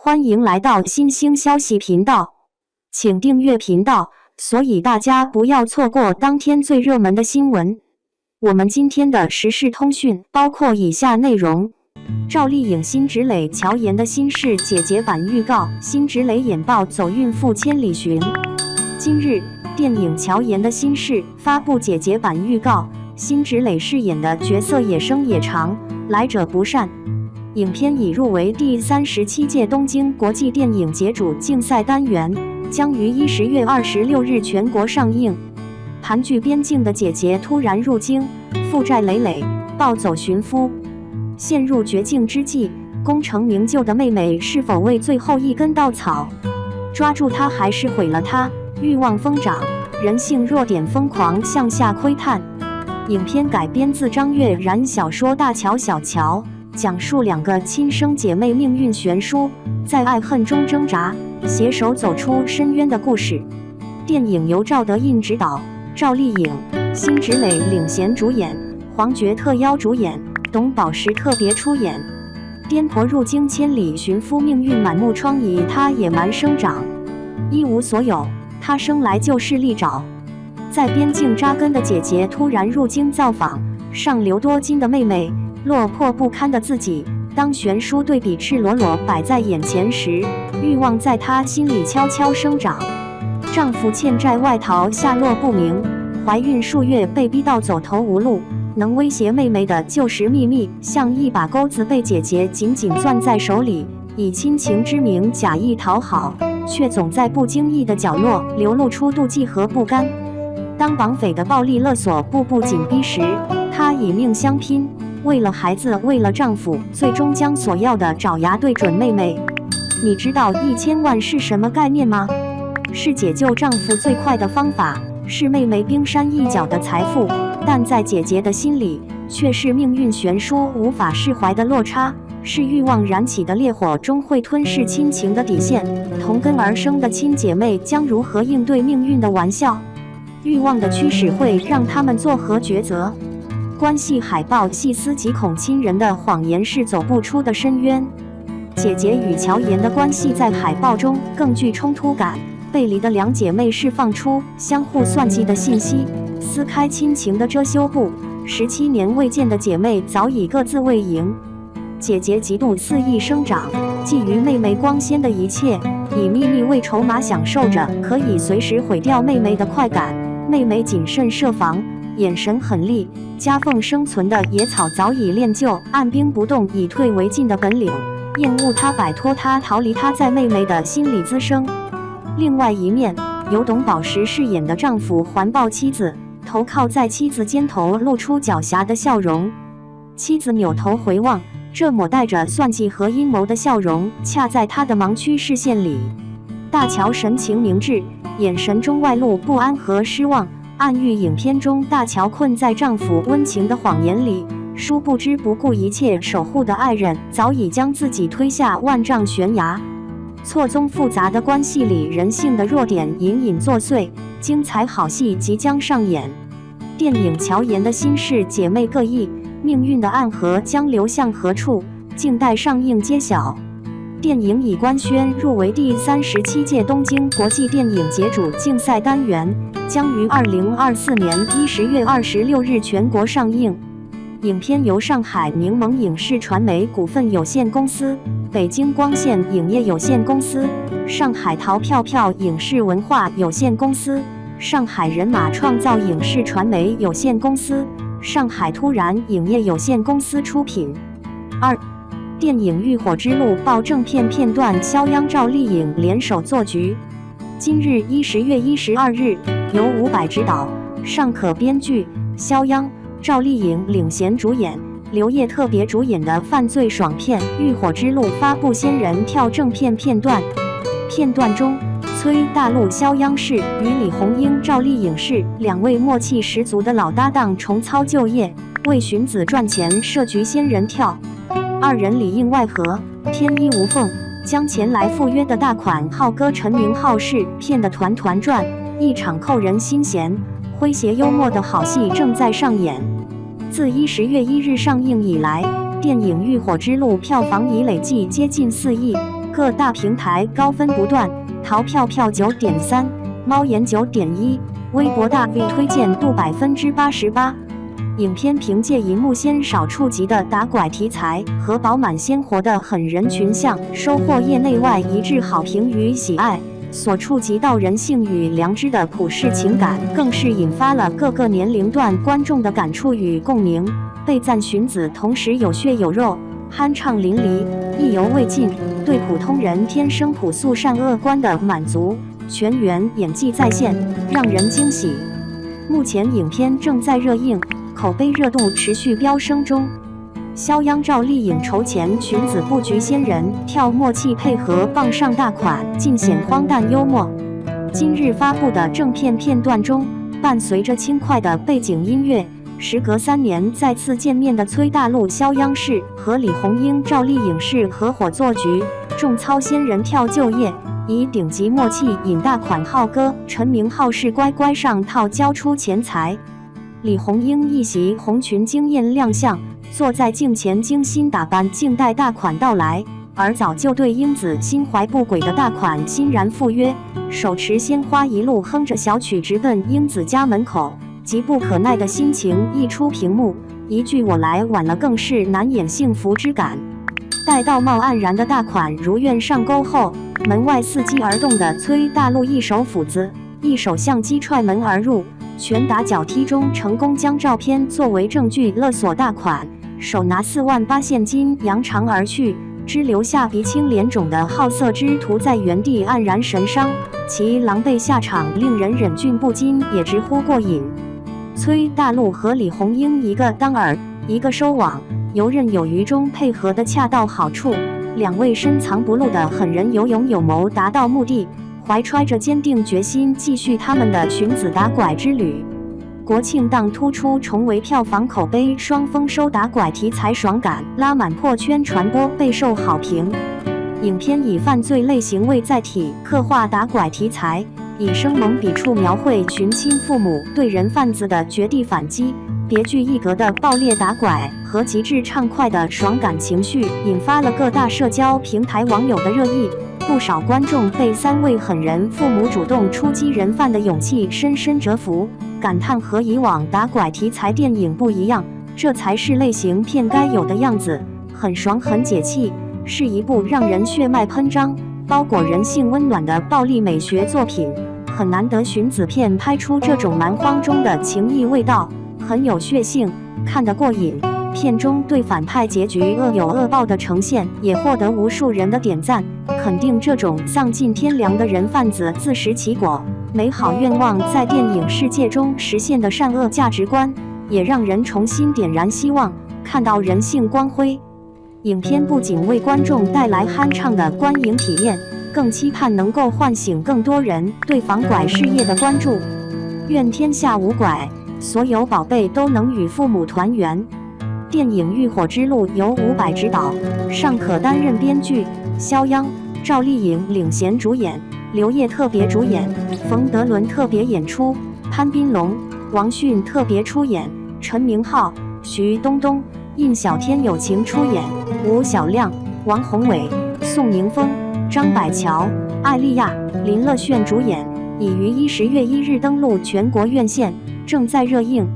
欢迎来到新兴消息频道，请订阅频道，所以大家不要错过当天最热门的新闻。我们今天的时事通讯包括以下内容：赵丽颖辛芷蕾乔妍的心事姐姐版预告，辛芷蕾眼爆走孕妇千里寻。今日，电影《乔妍的心事》发布姐姐版预告，辛芷蕾饰演的角色也生也长，来者不善。影片已入围第37届东京国际电影节主竞赛单元，将于10月26日全国上映。盘踞边境的姐姐突然入京，负债累累，暴走寻夫。陷入绝境之际，功成名就的妹妹是否为最后一根稻草？抓住她还是毁了她？欲望疯长，人性弱点疯狂向下窥探。影片改编自张悦然小说《大乔小乔》，讲述两个亲生姐妹命运悬殊，在爱恨中挣扎，携手走出深渊的故事。电影由赵德胤执导，赵丽颖、辛芷蕾领衔主演，黄觉特邀主演，董宝石特别出演。颠婆入京千里寻夫，命运满目疮痍，她野蛮生长，一无所有，她生来就是利爪。在边境扎根的姐姐突然入京造访，上流多金的妹妹，落魄不堪的自己。当悬殊对比赤裸裸摆在眼前时，欲望在她心里悄悄生长。丈夫欠债外逃，下落不明，怀孕数月被逼到走投无路，能威胁妹妹的旧时秘密，像一把钩子被姐姐紧紧攥在手里，以亲情之名假意讨好，却总在不经意的角落流露出妒忌和不甘。当绑匪的暴力勒索步步紧逼时，她以命相拼，为了孩子，为了丈夫，最终将所要的爪牙对准妹妹。你知道1000万是什么概念吗？是解救丈夫最快的方法，是妹妹冰山一角的财富，但在姐姐的心里，却是命运悬殊无法释怀的落差，是欲望燃起的烈火终会吞噬亲情的底线。同根而生的亲姐妹将如何应对命运的玩笑？欲望的驱使会让他们作何抉择？关系海报细思极恐，亲人的谎言是走不出的深渊。姐姐与乔妍的关系在海报中更具冲突感，背离的两姐妹释放出相互算计的信息，撕开亲情的遮羞布。17年未见的姐妹早已各自为营。姐姐极度肆意生长，觊觎妹妹光鲜的一切，以秘密为筹码，享受着可以随时毁掉妹妹的快感。妹妹谨慎设防，眼神狠厉，夹缝生存的野草早已练就按兵不动以退为进的本领。厌恶她，摆脱她，逃离她，在妹妹的心里滋生。另外一面，由董宝石饰演的丈夫环抱妻子，头靠在妻子肩头，露出狡黠的笑容。妻子扭头回望，这抹带着算计和阴谋的笑容，恰在他的盲区视线里。大乔神情明智，眼神中外露不安和失望，暗喻影片中大乔困在丈夫温情的谎言里，殊不知不顾一切守护的爱人早已将自己推下万丈悬崖。错综复杂的关系里，人性的弱点隐隐作祟，精彩好戏即将上演。电影《乔妍的心事》姐妹各异，命运的暗河将流向何处，静待上映揭晓。电影已官宣入围第37届东京国际电影节主竞赛单元，将于2024年10月26日全国上映。影片由上海柠檬影视传媒股份有限公司、北京光线影业有限公司、上海淘票票影视文化有限公司、上海人马创造影视传媒有限公司、上海突然影业有限公司出品。电影《浴火之路》爆正片片段，肖央、赵丽颖联手做局。今日10月12日，由伍佰执导，尚可编剧，肖央、赵丽颖领衔主演，刘烨特别主演的犯罪爽片《浴火之路》发布仙人跳正片片段。片段中，崔大陆、肖央视与李红英、赵丽颖视两位默契十足的老搭档重操旧业，为寻子赚钱设局仙人跳。二人里应外合，天衣无缝，将前来赴约的大款浩哥陈明浩氏骗得团团转，一场扣人心弦、诙谐幽默的好戏正在上演。自10月1日上映以来，电影《浴火之路》票房已累计接近4亿，各大平台高分不断，淘票票9.3，猫眼9.1，微博大 V 推荐度88%。影片凭借荧幕鲜少触及的打拐题材和饱满鲜活的狠人群像，收获业内外一致好评与喜爱。所触及到人性与良知的普世情感，更是引发了各个年龄段观众的感触与共鸣。被赞荀子同时有血有肉，酣畅淋漓，意犹未尽，对普通人天生朴素善恶观的满足，全员演技在线，让人惊喜。目前影片正在热映，口碑热度持续飙升中。肖央赵丽颖筹钱荀子布局仙人跳默契配合傍上大款，尽显荒诞幽默。今日发布的正片片段中，伴随着轻快的背景音乐，时隔3年再次见面的崔大陆肖央视和李红英赵丽颖视合伙做局，重操仙人跳就业，以顶级默契引大款浩哥陈明昊是乖乖上套交出钱财。李红英一袭红裙惊艳亮相，坐在镜前精心打扮，静待大款到来。而早就对英子心怀不轨的大款欣然赴约，手持鲜花一路哼着小曲直奔英子家门口，急不可耐的心情一出屏幕，一句我来晚了更是难掩幸福之感。待道貌岸然的大款如愿上钩后，门外伺机而动的崔大陆一手斧子一手相机踹门而入，拳打脚踢中成功将照片作为证据勒索大款，手拿4万8现金扬长而去，只留下鼻青脸肿的好色之徒在原地黯然神伤，其狼狈下场令人忍俊不禁，也直呼过瘾。崔大陆和李红英一个当饵，一个收网，游刃有余中配合得恰到好处，两位深藏不露的狠人有勇有谋达到目的，怀揣着坚定决心继续他们的荀子打拐之旅。国庆档突出重围票房口碑双丰收，打拐题材爽感拉满破圈传播备受好评。影片以犯罪类型为载体，刻画打拐题材，以生猛笔触描绘寻亲父母对人贩子的绝地反击，别具一格的爆裂打拐和极致畅快的爽感情绪，引发了各大社交平台网友的热议。不少观众被3位狠人父母主动出击人犯的勇气深深折服，感叹和以往打拐题材电影不一样，这才是类型片该有的样子，很爽很解气，是一部让人血脉喷张、包裹人性温暖的暴力美学作品。很难得荀子片拍出这种蛮荒中的情义味道，很有血性，看得过瘾。片中对反派结局恶有恶报的呈现，也获得无数人的点赞，肯定这种丧尽天良的人贩子自食其果、美好愿望在电影世界中实现的善恶价值观，也让人重新点燃希望，看到人性光辉。影片不仅为观众带来酣畅的观影体验，更期盼能够唤醒更多人对防拐事业的关注。愿天下无拐，所有宝贝都能与父母团圆。电影《浴火之路》由伍佰执导，尚可担任编剧，肖央、赵丽颖领衔主演，刘烨特别主演，冯德伦特别演出，潘斌龙、王迅特别出演，陈明昊、徐冬冬、印小天友情出演，吴小亮、王宏伟、宋宁峰、张百乔、艾丽亚、林乐炫主演，已于10月1日登陆全国院线，正在热映。